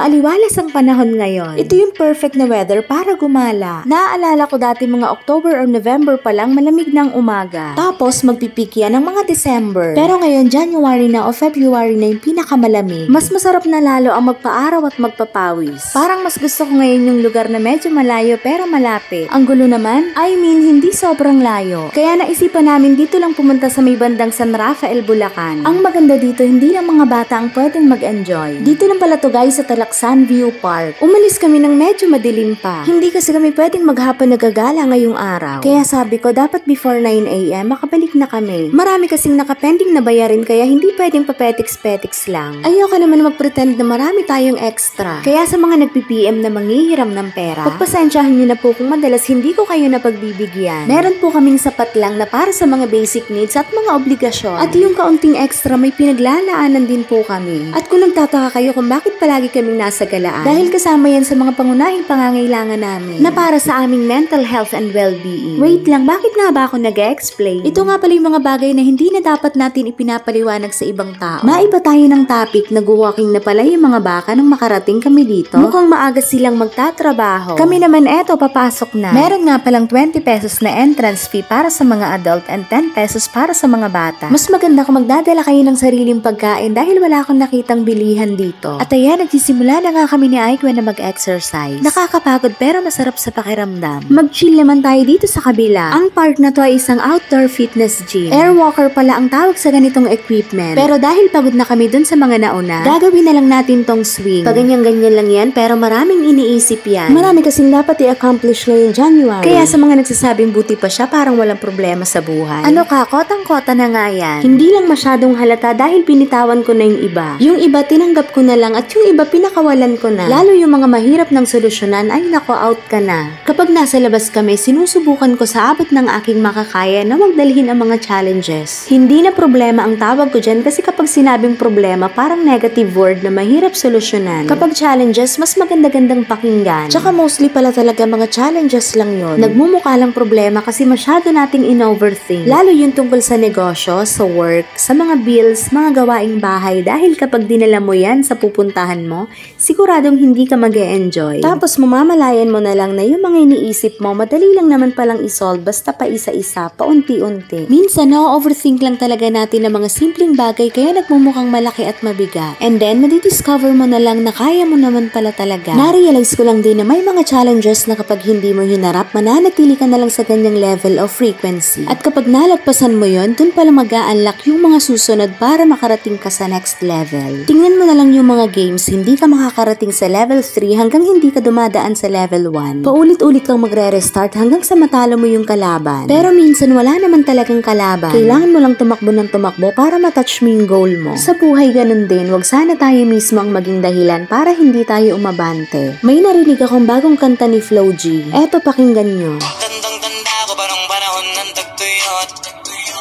Maaliwalas ang panahon ngayon. Ito yung perfect na weather para gumala. Naaalala ko dati mga October or November pa lang malamig ng umaga. Tapos magpipik yan ng mga December. Pero ngayon January na o February na yung pinakamalamig. Mas masarap na lalo ang magpa-araw at magpapawis. Parang mas gusto ko ngayon yung lugar na medyo malayo pero malapit. Ang gulo naman, hindi sobrang layo. Kaya naisipan namin dito lang pumunta sa may bandang San Rafael, Bulacan. Ang maganda dito, hindi lang mga bata ang pwedeng mag-enjoy. Dito lang pala to guys sa Talaksan View Park. Umalis kami ng medyo madilim pa. Hindi kasi kami pwedeng maghapon nagagala ngayong araw. Kaya sabi ko, dapat before 9 AM makabalik na kami. Marami kasing nakapending na bayarin kaya hindi pwedeng papetiks-petiks lang. Ayoko naman mag-pretend na marami tayong extra. Kaya sa mga nagpi-PM na manghihiram ng pera, pagpasensyahan nyo na po kung madalas hindi ko kayo napagbibigyan. Meron po kaming sapat lang na para sa mga basic needs at mga obligasyon. At yung kaunting extra may pinaglalaanan din po kami. At kung nagtataka kayo kung bakit palagi kaming nasa galaan, dahil kasama yan sa mga pangunahing pangangailangan namin na para sa aming mental health and well-being. Wait lang, bakit nga ba ako nag-explain? Ito nga pala yung mga bagay na hindi na dapat natin ipinapaliwanag sa ibang tao. Maiba tayo ng topic, nag-walking na pala yung mga baka nung makarating kami dito. Mukhang maaga silang magtatrabaho. Kami naman eto, papasok na. Meron nga palang 20 pesos na entrance fee para sa mga adult and 10 pesos para sa mga bata. Mas maganda kung magdadala kayo ng sariling pagkain dahil wala akong nakitang bilihan dito. At ayan, nagsisimula na nga kami ni Aikwen na mag-exercise. Nakakapagod pero masarap sa pakiramdam. Mag-chill naman tayo dito sa kabila. Ang park na to ay isang outdoor fitness gym. Airwalker pala ang tawag sa ganitong equipment. Pero dahil pagod na kami dun sa mga nauna, gagawin na lang natin tong swing. Paganyan-ganyan lang yan pero maraming iniisip yan. Marami kasing dapat i-accomplish ngayong January. Kaya sa mga nagsasabing buti pa siya parang walang problema sa buhay. Ano ka, kotang-kota na nga yan. Hindi lang masyadong halata dahil binitawan ko na yung iba. Yung iba tinanggap ko na lang at yung iba pinakawalan ko na. Lalo yung mga mahirap ng solusyonan ay nako out ka na. Kapag nasa labas kami, sinusubukan ko sa abot ng aking makakaya na magdalhin ang mga challenges. Hindi na problema ang tawag ko dyan kasi kapag sinabing problema parang negative word na mahirap solusyonan. Kapag challenges, mas maganda-gandang pakinggan. Tsaka mostly pala talaga mga challenges lang yun. Nagmumukha lang problema kasi masyado nating in-overthink. Lalo yung tungkol sa negosyo, sa work, sa mga bills, mga gawaing bahay dahil kapag dinala mo yan sa pupuntahan mo, siguradong hindi ka mag-e-enjoy. Tapos mamamalayan mo na lang na yung mga iniisip mo, madali lang naman palang isolve basta pa isa-isa, paunti-unti. Minsan, na-overthink lang talaga natin ng mga simpleng bagay kaya nagmumukhang malaki at mabigat. And then, madidiscover mo na lang na kaya mo naman pala talaga. Na-realize ko lang din na may mga challenges na kapag hindi mo hinarap, mananatili ka na lang sa ganyang level of frequency. At kapag nalagpasan mo yon, dun pala mag-a-unlock yung mga susunod para makarating ka sa next level. Tingnan mo na lang yung mga games, hindi ka makakarating sa level 3 hanggang hindi ka dumadaan sa level 1. Paulit-ulit kang magre-restart hanggang sa matalo mo yung kalaban. Pero minsan wala naman talagang kalaban. Kailangan mo lang tumakbo ng tumakbo para matouch mo yung goal mo. Sa buhay ganun din, wag sana tayo mismo ang maging dahilan para hindi tayo umabante. May narinig akong bagong kanta ni Flo G. Eto, pakinggan nyo. Tandang-tanda ko ba nung panahon ng tagtuyot?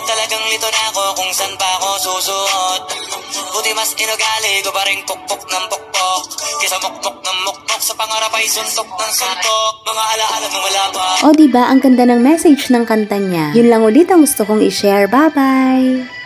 Talagang lito na ako kung saan pa ako susuot. Buti mas inugali ko pa rin pukpok ng pukpok kaysa mukmok ng mukmok sa pangarap ay suntok ng suntok. Mga alaala ng wala pa. O diba, ang ganda ng message ng kanta niya. Yun lang ulit ang gusto kong i-share. Bye-bye!